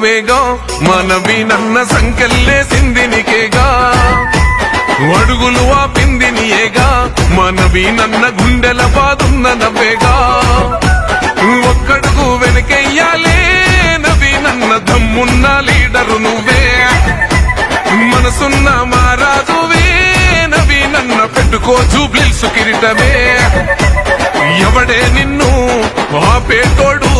నువ్వేగా మనవి నన్న సంకెళ్ళేసింది నీకేగా అడుగులు ఆపింది నీయేగా మనవి నన్న గుండెల బాదున్న నవ్వేగా ఒక్కడుగు వెనకెయ్యాలే నవి నన్న దమ్మున్న లీడరు నువ్వే మనసున్న మారాజువే నవి నన్న పెట్టుకో జూబ్లీల్స్ కిరీటమే ఎవడే నిన్ను ఆపేటోడు